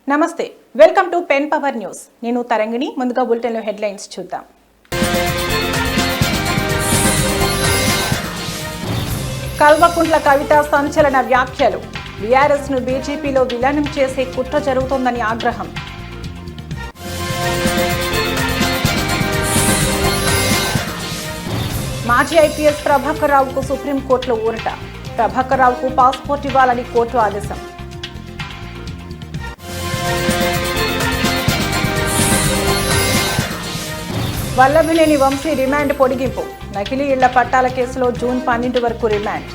నమస్తే, welcome to pen power news. నేను తరంగిణి. ముందుగా బులెటిన్ లో హెడ్లైన్స్ చూద్దాం. కల్వకుంట్ల కవిత సంచలన వ్యాఖ్యలు. బీఆర్ఎస్ ను బీజేపీలో విలీనం చేసే కుట్ర జరుగుతోందని ఆగ్రహం. మాజీ ఐపీఎస్ ప్రభాకర్ రావుకు సుప్రీంకోర్టులో ఊరట. ప్రభాకర్ రావుకు పాస్పోర్ట్ ఇవ్వాలని కోర్టు ఆదేశం. వల్లభినేని వంశీ రిమాండ్ పొడిగింపు. నకిలీ ఇళ్ల పట్టాల కేసులో జూన్ 12 వరకు రిమాండ్.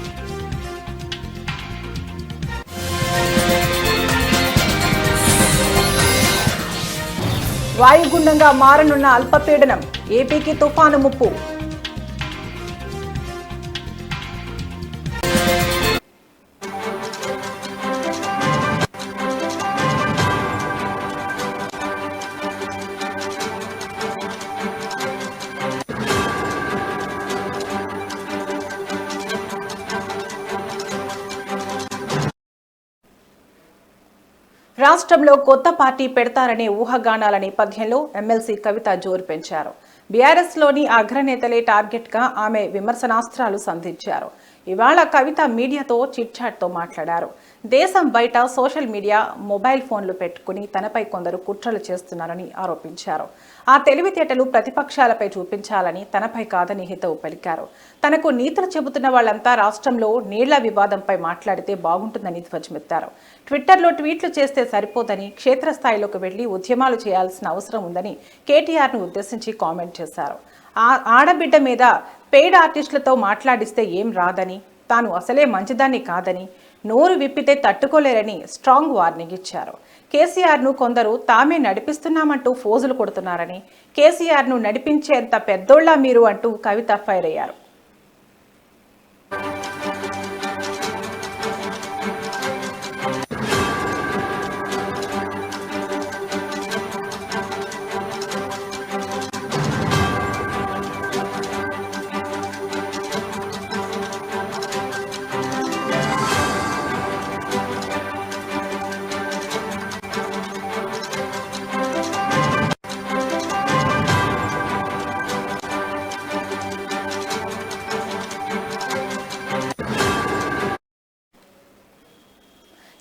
వాయుగుండంగా మారనున్న అల్పపీడనం. ఏపీకి తుఫాను ముప్పు. రాష్ట్రంలో కొత్త పార్టీ పెడతారనే ఊహాగానాల నేపథ్యంలో ఎమ్మెల్సీ కవిత జోరు పెంచారు. బీఆర్ఎస్లోని అగ్రనేతలే టార్గెట్గా ఆమె విమర్శనాస్త్రాలు సంధించారు. ఇవాళ కవిత మీడియాతో చిట్చాట్తో మాట్లాడారు. దేశం బయట సోషల్ మీడియా, మొబైల్ ఫోన్లు పెట్టుకుని తనపై కొందరు కుట్రలు చేస్తున్నారని ఆరోపించారు. ఆ తెలివితేటలు ప్రతిపక్షాలపై చూపించాలని, తనపై కాదని హితవు పలికారు. తనకు నీతులు చెబుతున్న వాళ్లంతా రాష్ట్రంలో నీళ్ల వివాదంపై మాట్లాడితే బాగుంటుందని ధ్వజమెత్తారు. ట్విట్టర్లో ట్వీట్లు చేస్తే సరిపోదని, క్షేత్రస్థాయిలోకి వెళ్లి ఉద్యమాలు చేయాల్సిన అవసరం ఉందని కేటీఆర్ను ఉద్దేశించి కామెంట్ చేశారు. ఆడబిడ్డ మీద పెయిడ్ ఆర్టిస్టులతో మాట్లాడిస్తే ఏం రాదని, తాను అసలే మంచిదాన్ని కాదని, నోరు విప్పితే తట్టుకోలేరని స్ట్రాంగ్ వార్నింగ్ ఇచ్చారు. కేసీఆర్ను కొందరు తామే నడిపిస్తున్నామంటూ ఫోజులు కొడుతున్నారని, కేసీఆర్ను నడిపించేంత పెద్దోళ్లా మీరు అంటూ కవిత ఫైర్ అయ్యారు.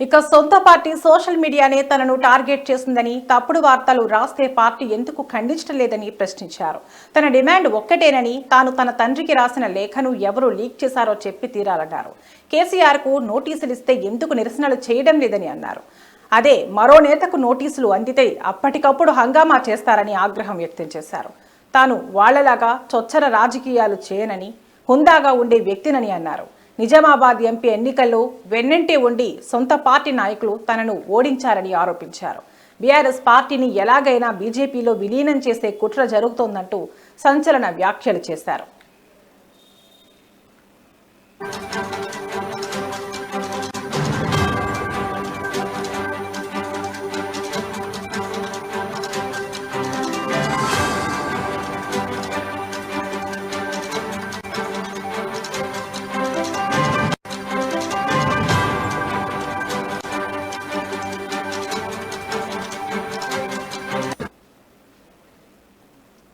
ఇక సొంత పార్టీ సోషల్ మీడియానే తనను టార్గెట్ చేసిందని, తప్పుడు వార్తలు రాస్తే పార్టీ ఎందుకు ఖండించడం లేదని ప్రశ్నించారు. తన డిమాండ్ ఒక్కటేనని, తాను తన తండ్రికి రాసిన లేఖను ఎవరు లీక్ చేశారో చెప్పి తీరాలన్నారు. కేసీఆర్కు నోటీసులు ఇస్తే ఎందుకు నిరసనలు చేయడం లేదని అన్నారు. అదే మరో నేతకు నోటీసులు అందితే అప్పటికప్పుడు హంగామా చేస్తారని ఆగ్రహం వ్యక్తం చేశారు. తాను వాళ్లలాగా చొచ్చర రాజకీయాలు చేయనని, హుందాగా ఉండే వ్యక్తినని అన్నారు. నిజామాబాద్ ఎంపీ ఎన్నికల్లో వెన్నంటే ఉండి సొంత పార్టీ నాయకులు తనను ఓడించారని ఆరోపించారు. బీఆర్ఎస్ పార్టీని ఎలాగైనా బీజేపీలో విలీనం చేసే కుట్ర జరుగుతోందంటూ సంచలన వ్యాఖ్యలు చేశారు.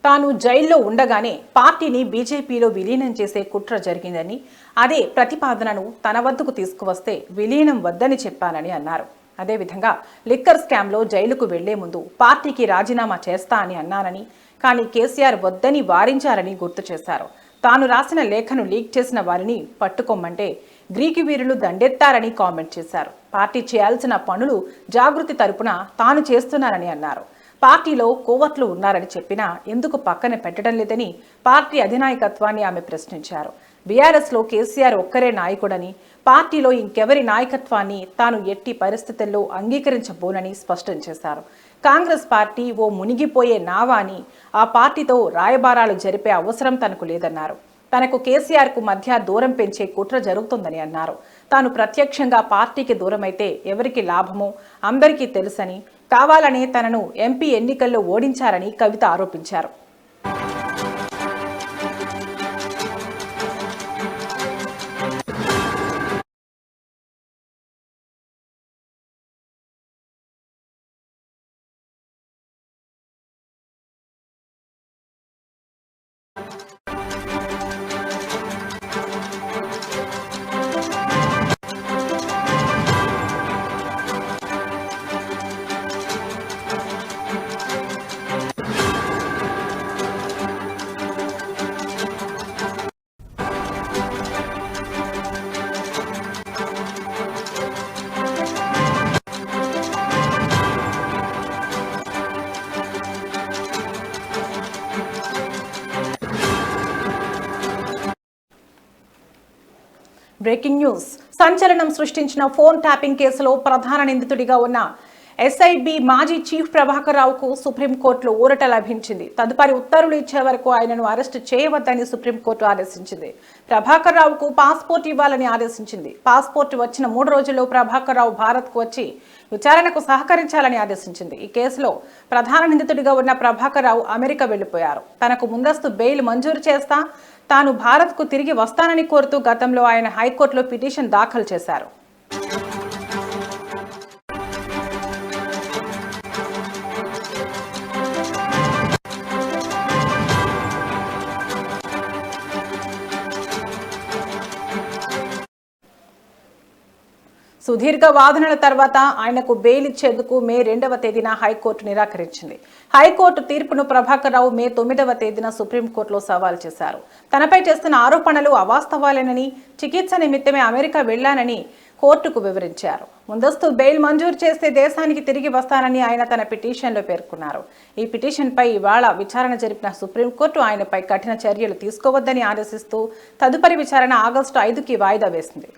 తాను జైల్లో ఉండగానే పార్టీని బీజేపీలో విలీనం చేసే కుట్ర జరిగిందని, అదే ప్రతిపాదనను తన వద్దకు తీసుకువస్తే విలీనం వద్దని చెప్పానని అన్నారు. అదేవిధంగా లిక్కర్ స్కామ్లో జైలుకు వెళ్లే ముందు పార్టీకి రాజీనామా చేస్తా అని అన్నానని, కానీ కేసీఆర్ వద్దని వారించారని గుర్తు చేశారు. తాను రాసిన లేఖను లీక్ చేసిన వారిని పట్టుకోమంటే గ్రీకు వీరులు దండెత్తారని కామెంట్ చేశారు. పార్టీ చేయాల్సిన పనులు జాగృతి తరపున తాను చేస్తున్నానని అన్నారు. పార్టీలో కోవట్లు ఉన్నారని చెప్పినా ఎందుకు పక్కన పెట్టడం లేదని పార్టీ అధినాయకత్వాన్ని ఆమె ప్రశ్నించారు. బీఆర్ఎస్లో కేసీఆర్ ఒక్కరే నాయకుడని, పార్టీలో ఇంకెవరి నాయకత్వాన్ని తాను ఎట్టి పరిస్థితుల్లో అంగీకరించబోనని స్పష్టం చేశారు. కాంగ్రెస్ పార్టీ ఓ మునిగిపోయే నావా అని, ఆ పార్టీతో రాయబారాలు జరిపే అవసరం తనకు లేదన్నారు. తనకు కేసీఆర్కు మధ్య దూరం పెంచే కుట్ర జరుగుతుందని అన్నారు. తాను ప్రత్యక్షంగా పార్టీకి దూరమైతే ఎవరికి లాభమో అందరికీ తెలుసని, కావాలనే తనను ఎంపీ ఎన్నికల్లో ఓడించారని కవిత ఆరోపించారు. Breaking news. సంచలనం సృష్టించిన ఫోన్ ట్యాపింగ్ కేసులో ప్రధాన నిందితుడిగా ఉన్న ఎస్ఐబి మాజీ చీఫ్ ప్రభాకర్ రావుకు సుప్రీంకోర్టులో ఊరట లభించింది. తదుపరి ఉత్తర్వులు ఇచ్చే వరకు ఆయనను అరెస్టు చేయవద్దని సుప్రీంకోర్టు ఆదేశించింది. ప్రభాకర్ రావుకు పాస్పోర్ట్ ఇవ్వాలని ఆదేశించింది. పాస్పోర్ట్ వచ్చిన 3 రోజుల్లో ప్రభాకర్ రావు భారత్కు వచ్చి విచారణకు సహకరించాలని ఆదేశించింది. ఈ కేసులో ప్రధాన నిందితుడిగా ఉన్న ప్రభాకర్ రావు అమెరికా వెళ్లిపోయారు. తనకు ముందస్తు బెయిల్ మంజూరు చేస్తా తాను భారత్కు తిరిగి వస్తానని కోరుతూ గతంలో ఆయన హైకోర్టులో పిటిషన్ దాఖలు చేశారు. సుదీర్ఘ వాదనల తర్వాత ఆయనకు బెయిల్ ఇచ్చేందుకు మే 2వ తేదీన హైకోర్టు నిరాకరించింది. హైకోర్టు తీర్పును ప్రభాకర్ రావు మే 9వ తేదీన సుప్రీంకోర్టులో సవాల్ చేశారు. తనపై చేస్తున్న ఆరోపణలు అవాస్తవాలేనని, చికిత్స నిమిత్తమే అమెరికా వెళ్లానని కోర్టుకు వివరించారు. ముందస్తు బెయిల్ మంజూరు చేస్తే దేశానికి తిరిగి వస్తానని ఆయన తన పిటిషన్లో పేర్కొన్నారు. ఈ పిటిషన్పై ఇవాళ విచారణ జరిపిన సుప్రీంకోర్టు ఆయనపై కఠిన చర్యలు తీసుకోవద్దని ఆదేశిస్తూ తదుపరి విచారణ ఆగస్టు 5కి వాయిదా వేసింది.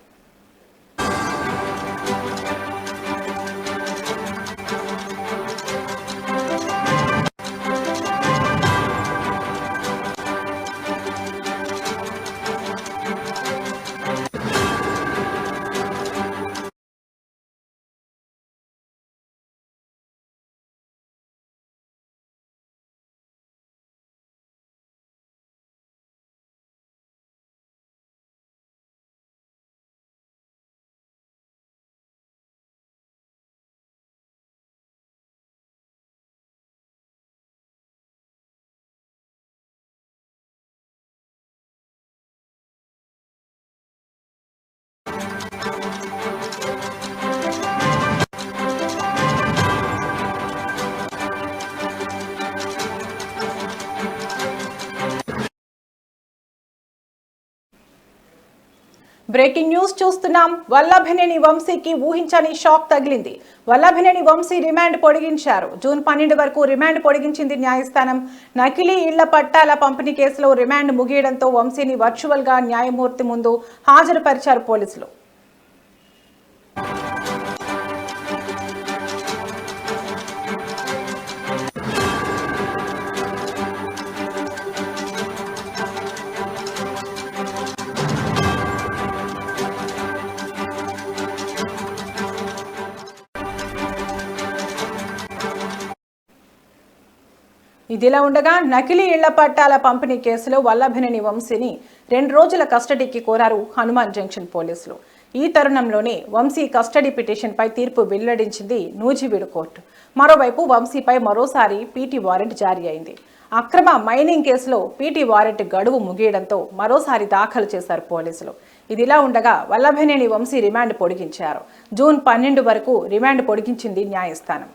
బ్రేకింగ్ న్యూస్ చూస్తున్నాం. వల్లభనేని వంశీకి ఊహించని షాక్ తగిలింది. వల్లభనేని వంశీ రిమాండ్ పొడిగించారు. జూన్ 12 వరకు రిమాండ్ పొడిగించింది న్యాయస్థానం. నకిలీ ఇళ్ల పట్టాల పంపిణీ కేసులో రిమాండ్ ముగియడంతో వంశీని వర్చువల్ గా న్యాయమూర్తి ముందు హాజరుపరిచారు పోలీసులు. ఇదిలా ఉండగా నకిలీ ఇళ్ల పట్టాల పంపిణీ కేసులో వల్లభనేని వంశీని 2 రోజుల కస్టడీకి కోరారు హనుమాన్ జంక్షన్ పోలీసులు. ఈ తరుణంలోనే వంశీ కస్టడీ పిటిషన్పై తీర్పు వెల్లడించింది నూజివీడు కోర్టు. మరోవైపు వంశీపై మరోసారి పీటీ వారెంట్ జారీ అయింది. అక్రమ మైనింగ్ కేసులో పీటీ వారెంట్ గడువు ముగియడంతో మరోసారి దాఖలు చేశారు పోలీసులు. ఇదిలా ఉండగా వల్లభనేని వంశీ రిమాండ్ పొడిగించారు. జూన్ 12 వరకు రిమాండ్ పొడిగించింది న్యాయస్థానం.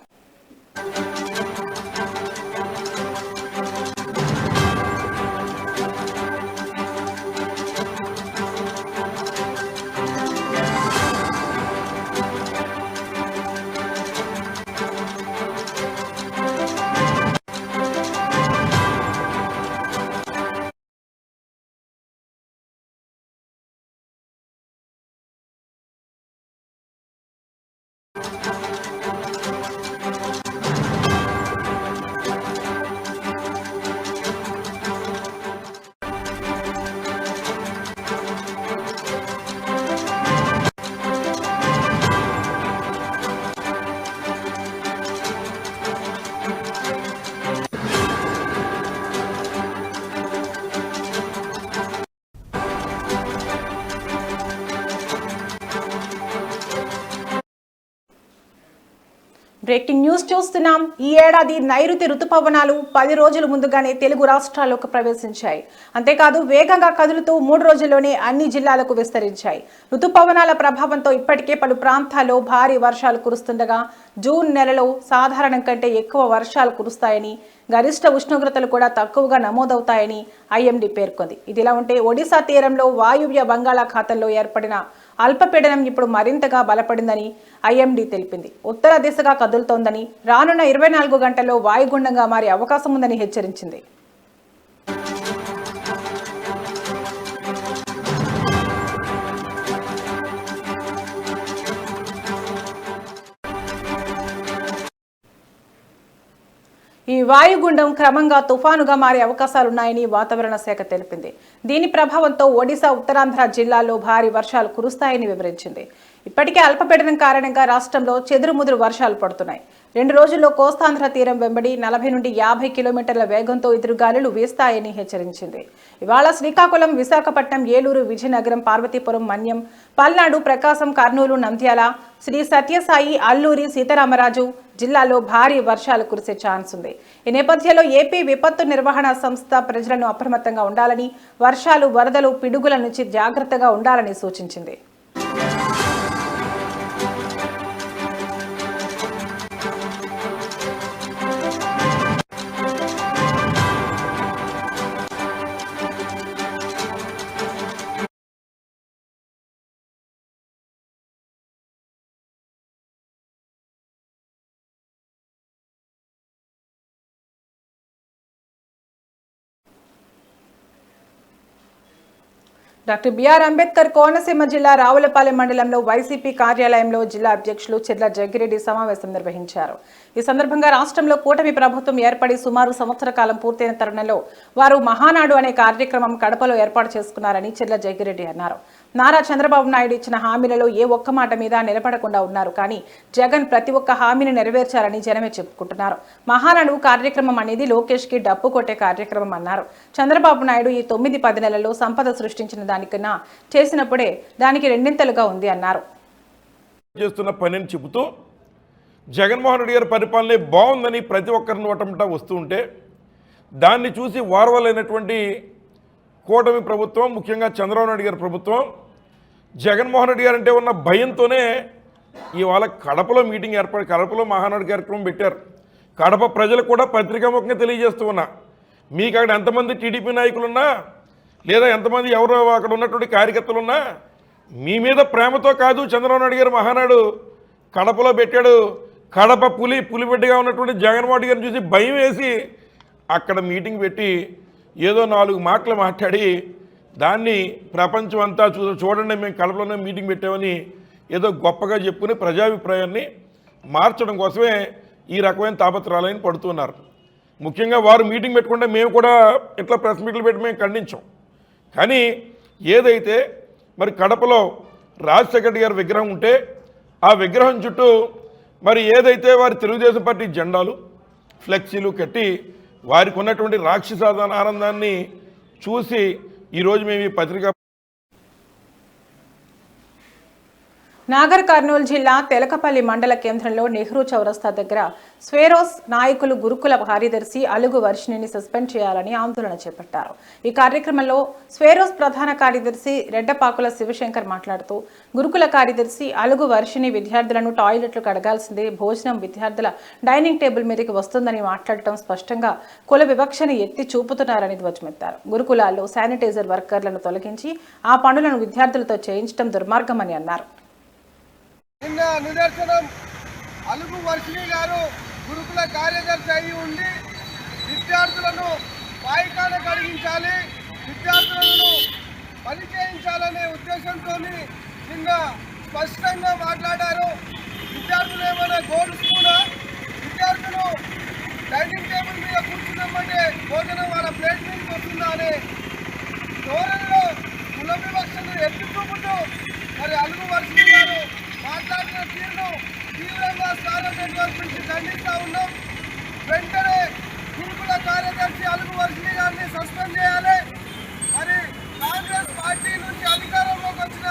బ్రేకింగ్ న్యూస్ చూస్తున్నాం. ఈ ఏడాది నైరుతి రుతుపవనాలు 10 రోజుల ముందుగానే తెలుగు రాష్ట్రాల్లోకి ప్రవేశించాయి. అంతేకాదు వేగంగా కదులుతూ 3 రోజుల్లోనే అన్ని జిల్లాలకు విస్తరించాయి. రుతుపవనాల ప్రభావంతో ఇప్పటికే పలు ప్రాంతాల్లో భారీ వర్షాలు కురుస్తుండగా జూన్ నెలలో సాధారణం కంటే ఎక్కువ వర్షాలు కురుస్తాయని, గరిష్ట ఉష్ణోగ్రతలు కూడా తక్కువగా నమోదవుతాయని ఐఎండీ పేర్కొంది. ఇదిలా ఉంటే ఒడిశా తీరంలో వాయువ్య బంగాళాఖాతంలో ఏర్పడిన అల్పపీడనం ఇప్పుడు మరింతగా బలపడిందని ఐఎండీ తెలిపింది. ఉత్తర దిశగా కదులుతోందని, రానున్న 24 గంటల్లో వాయుగుండంగా మారే అవకాశం ఉందని హెచ్చరించింది. ఈ వాయుగుండం క్రమంగా తుఫానుగా మారే అవకాశాలున్నాయని వాతావరణ శాఖ తెలిపింది. దీని ప్రభావంతో ఒడిశా, ఉత్తరాంధ్ర జిల్లాల్లో భారీ వర్షాలు కురుస్తాయని వివరించింది. ఇప్పటికే అల్పపీడనం కారణంగా రాష్ట్రంలో చెదురుముదురు వర్షాలు పడుతున్నాయి. 2 రోజుల్లో కోస్తాంధ్ర తీరం వెంబడి 40 నుండి 50 కిలోమీటర్ల వేగంతో ఎదురుగాలులు వీస్తాయని హెచ్చరించింది. ఇవాళ శ్రీకాకుళం, విశాఖపట్నం, ఏలూరు, విజయనగరం, పార్వతీపురం, మన్యం, పల్నాడు, ప్రకాశం, కర్నూలు, నంద్యాల, శ్రీ సత్యసాయి, అల్లూరి సీతారామరాజు జిల్లాలో భారీ వర్షాలు కురిసే ఛాన్స్ ఉంది. ఈ నేపథ్యంలో ఏపీ విపత్తు నిర్వహణ సంస్థ ప్రజలను అప్రమత్తంగా ఉండాలని, వర్షాలు, వరదలు, పిడుగుల నుంచి జాగ్రత్తగా ఉండాలని సూచించింది. డాక్టర్ బిఆర్ అంబేద్కర్ కోనసీమ జిల్లా రావులపాలెం మండలంలో వైసీపీ కార్యాలయంలో జిల్లా అధ్యక్షులు చెర్ల జగ్గిరెడ్డి సమావేశం నిర్వహించారు. ఈ సందర్భంగా రాష్ట్రంలో కూటమి ప్రభుత్వం ఏర్పడి సుమారు సంవత్సర కాలం పూర్తయిన తరుణంలో వారు మహానాడు అనే కార్యక్రమం కడపలో ఏర్పాటు చేసుకున్నారని చెర్ల జగ్గిరెడ్డి అన్నారు. నారా చంద్రబాబు నాయుడు ఇచ్చిన హామీలలో ఏ ఒక్క మాట మీద నిలబడకుండా ఉన్నారు. కానీ జగన్ ప్రతి ఒక్క హామీని నెరవేర్చారని జనమే చెప్పుకుంటున్నారు. మహానాడు కార్యక్రమం అనేది లోకేష్ కి డప్పు కొట్టే కార్యక్రమం అన్నారు. చంద్రబాబు నాయుడు ఈ 9-10 నెలల్లో సంపద సృష్టించిన దానికన్నా చేసినప్పుడే దానికి రెండింతలుగా ఉంది అన్నారు. చేస్తున్న పనిని చెబుతూ జగన్మోహన్ రెడ్డి గారి పరిపాలన బాగుందని ప్రతి ఒక్కరిని నోటంట వస్తూ ఉంటే దాన్ని చూసి వారవలైనటువంటి కూటమి ప్రభుత్వం, ముఖ్యంగా చంద్రబాబు నాయుడు గారి ప్రభుత్వం, జగన్మోహన్ రెడ్డి గారు అంటే ఉన్న భయంతోనే ఇవాళ కడపలో మీటింగ్ ఏర్పడి కడపలో మహానాడు కార్యక్రమం పెట్టారు. కడప ప్రజలు కూడా పత్రికాముఖంగా తెలియజేస్తూ ఉన్నా, మీకు అక్కడ ఎంతమంది టీడీపీ నాయకులున్నా లేదా ఎంతమంది ఎవరో అక్కడ ఉన్నటువంటి కార్యకర్తలున్నా మీ మీద ప్రేమతో కాదు చంద్రబాబు నాయుడు గారు మహానాడు కడపలో పెట్టాడు. కడప పులిబిడ్డగా ఉన్నటువంటి జగన్మోహన్ రెడ్డి గారిని చూసి భయం వేసి అక్కడ మీటింగ్ పెట్టి ఏదో 4 మాటలు మాట్లాడి దాన్ని ప్రపంచం అంతా చూడండి మేము కడపలోనే మీటింగ్ పెట్టామని ఏదో గొప్పగా చెప్పుకుని ప్రజాభిప్రాయాన్ని మార్చడం కోసమే ఈ రకమైన తాపత్రయాలని పడుతున్నారు. ముఖ్యంగా వారు మీటింగ్ పెట్టుకుంటే మేము కూడా ఇట్లా ప్రెస్ మీట్లు పెట్టి మేము ఖండించాం. కానీ ఏదైతే మరి కడపలో రాజశేఖర రెడ్డి గారి విగ్రహం ఉంటే ఆ విగ్రహం చుట్టూ మరి ఏదైతే వారి తెలుగుదేశం పార్టీ జెండాలు, ఫ్లెక్సీలు కట్టి వారికి ఉన్నటువంటి రాక్షసాధన ఆనందాన్ని చూసి ఈరోజు మేము ఈ పత్రిక నాగర్ కర్నూలు జిల్లా తెలకపల్లి మండల కేంద్రంలో నెహ్రూ చౌరస్తా దగ్గర స్వేరోస్ నాయకులు గురుకుల కార్యదర్శి అలుగు వర్షిణిని సస్పెండ్ చేయాలని ఆందోళన చేపట్టారు. ఈ కార్యక్రమంలో స్వేరోస్ ప్రధాన కార్యదర్శి రెడ్డపాకుల శివశంకర్ మాట్లాడుతూ గురుకుల కార్యదర్శి అలుగు వర్షిణి విద్యార్థులను టాయిలెట్లు కడగాల్సిందే, భోజనం విద్యార్థుల డైనింగ్ టేబుల్ మీదకి వస్తుందని మాట్లాడటం స్పష్టంగా కుల వివక్షని ఎత్తి చూపుతున్నారని ధ్వజమెత్తారు. గురుకులాల్లో శానిటైజర్ వర్కర్లను తొలగించి ఆ పనులను విద్యార్థులతో చేయించడం దుర్మార్గమని అన్నారు. నిన్న నిదర్శనం అలుగు వర్షిణి గారు గురుకుల కార్యదర్శి అయి ఉండి విద్యార్థులను పాయికాన కడిగించాలి, విద్యార్థులను పని చేయించాలనే ఉద్దేశంతో నిన్న స్పష్టంగా మాట్లాడారు. విద్యార్థులు ఏమైనా గోరుస్తున్నా విద్యార్థులు డైనింగ్ టేబుల్ మీద కూర్చున్నామంటే భోజనం వాళ్ళ ప్లేట్ మీద వస్తుందా అనే ధోరణిలో కుల వివక్షను ఎత్తి చూపుతూ మరి అలుగు వర్షిణి గారు మాట్లాడిన తీరును తీవ్రంగా స్థానం నెట్వర్క్ నుంచి ఖండిస్తూ ఉన్నాం. వెంటనే గురుకుల కార్యదర్శి అలుగు వర్షిణి గారిని సస్పెండ్ చేయాలి. మరి కాంగ్రెస్ పార్టీ నుంచి అధికారంలోకి వచ్చిన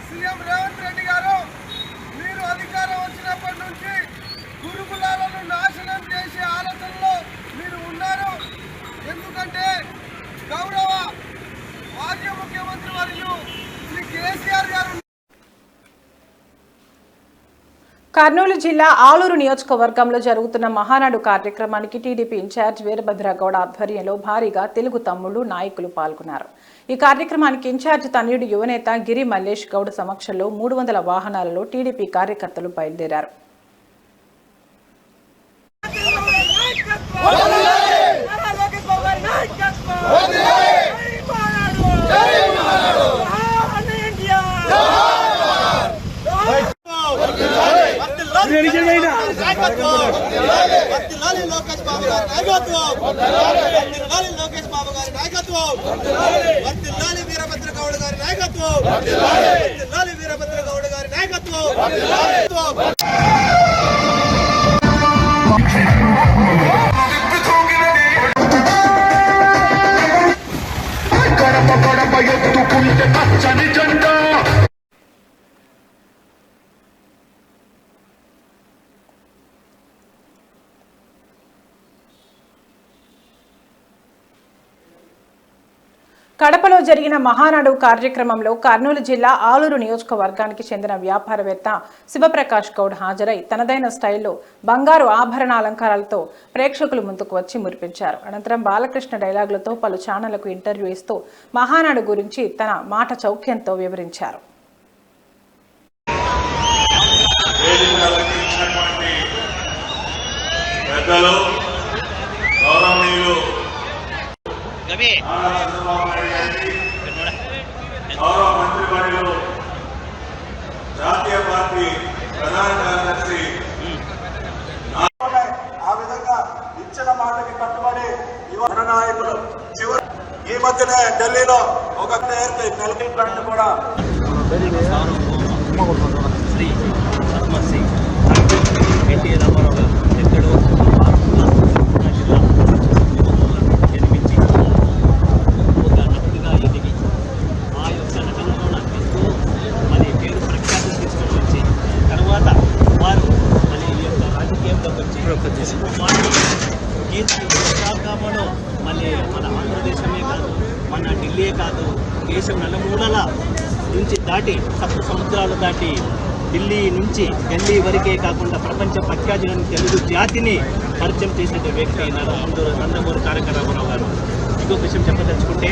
సీఎం రేవంత్ రెడ్డి గారు మీరు అధికారం వచ్చినప్పటి నుంచి గురుకులాలను నాశనం చేసే ఆలోచనలో మీరు ఉన్నారు. ఎందుకంటే గౌరవ మాజీ ముఖ్యమంత్రి మరియు శ్రీ కేసీఆర్ గారు కర్నూలు జిల్లా ఆలూరు నియోజకవర్గంలో జరుగుతున్న మహానాడు కార్యక్రమానికి టీడీపీ ఇన్ఛార్జ్ వీరభద్రగౌడ ఆధ్వర్యంలో భారీగా తెలుగు తమ్ముళ్లు నాయకులు పాల్గొన్నారు. ఈ కార్యక్రమానికి ఇన్ఛార్జ్ తనయుడు యువనేత గిరి మల్లేష్ గౌడ్ సమక్షంలో 300 వాహనాలలో టీడీపీ కార్యకర్తలు బయలుదేరారు. లోకేష్ బాబు గారి నాయకత్వం, వర్ధిల్లాలి లోకేష్ బాబు గారి నాయకత్వం, వర్ధిల్లాలి వీరభద్ర గౌడ్ గారి నాయకత్వం, వర్ధిల్లాలి వీరభద్ర గౌడ్ గారి నాయకత్వం. కడపలో జరిగిన మహానాడు కార్యక్రమంలో కర్నూలు జిల్లా ఆలూరు నియోజకవర్గానికి చెందిన వ్యాపారవేత్త శివప్రకాష్ గౌడ్ హాజరై తనదైన స్టైల్లో బంగారు ఆభరణ అలంకారాలతో ప్రేక్షకుల ముందుకు వచ్చి మురిపించారు. అనంతరం బాలకృష్ణ డైలాగులతో పలు ఛానళ్లకు ఇంటర్వ్యూ ఇస్తూ మహానాడు గురించి తన మాట చౌక్యంతో వివరించారు. గౌరవ మంత్రివర్యులు జాతీయ పార్టీ ప్రధాన కార్యదర్శి ఆ విధంగా ఇచ్చిన మాటకి కట్టుబడి యువ నాయకులు చివరి ఈ మధ్యనే ఢిల్లీలో ఒక నెలకి ప్లాంట్ కూడా శ్రీ పద్మశ్రీ ఎన్టీ రామారావు గారు ఎక్కడో జన్మించి ఒక నటుడిగా ఎదిగి ఆ యొక్క నటనలో నాకు ఎంతో మరి పేరు ప్రఖ్యాతులు తీసుకొని వచ్చి తర్వాత వారు మరి ఈ యొక్క రాజకీయంలోకి వచ్చి కీర్తి విశాఖలో మళ్ళీ మన ఆంధ్రదేశమే కాదు, మన ఢిల్లీ కాదు, దేశం నలుమూలల నుంచి దాటి సప్త సముద్రాలు దాటి ఢిల్లీ నుంచి ఢిల్లీ వరకే కాకుండా ప్రపంచ ప్రఖ్యాతిలోని తెలుగు జాతిని పరిచయం చేసిన వ్యక్తి నందమూరి తారక రామారావు గారు. ఇంకొక విషయం చెప్పదలుచుకుంటే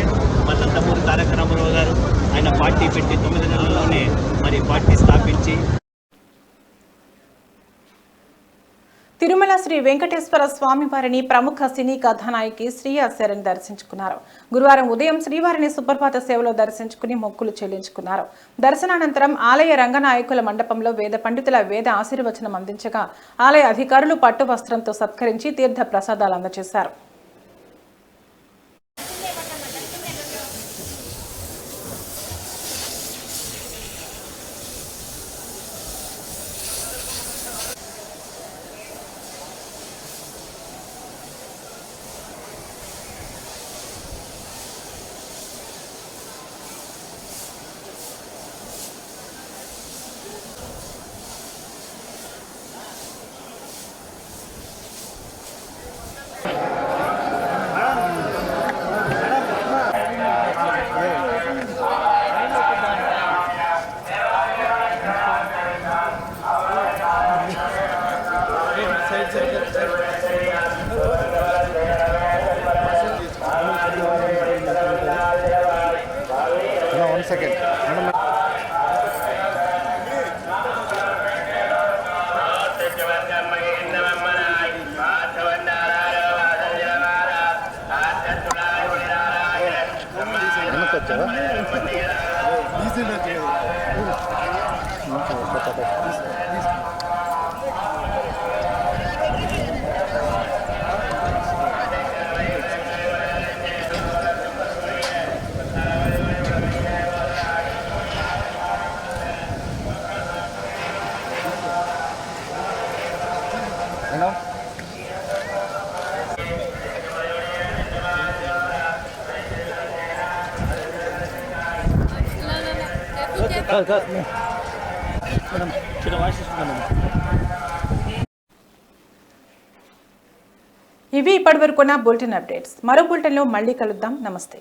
మరి నందమూరి తారక రామారావు గారు ఆయన పార్టీ పెట్టి 9 నెలల్లోనే మరి పార్టీ స్థాపించి తిరుమల శ్రీ వెంకటేశ్వర స్వామివారిని ప్రముఖ సినీ కథానాయకి శ్రీయా శరణ్ దర్శించుకున్నారు. గురువారం ఉదయం శ్రీవారిని సుప్రభాత సేవలో దర్శించుకుని మొక్కులు చెల్లించుకున్నారు. దర్శనానంతరం ఆలయ రంగనాయకుల మండపంలో వేద పండితుల వేద ఆశీర్వచనం అందించగా ఆలయ అధికారులు పట్టు వస్త్రంతో సత్కరించి తీర్థ ప్రసాదాలు అందజేశారు. ఇవి ఇప్పటివరకున్న బులెటిన్ అప్డేట్స్. మరో బులెటిన్లో మళ్ళీ కలుద్దాం. నమస్తే.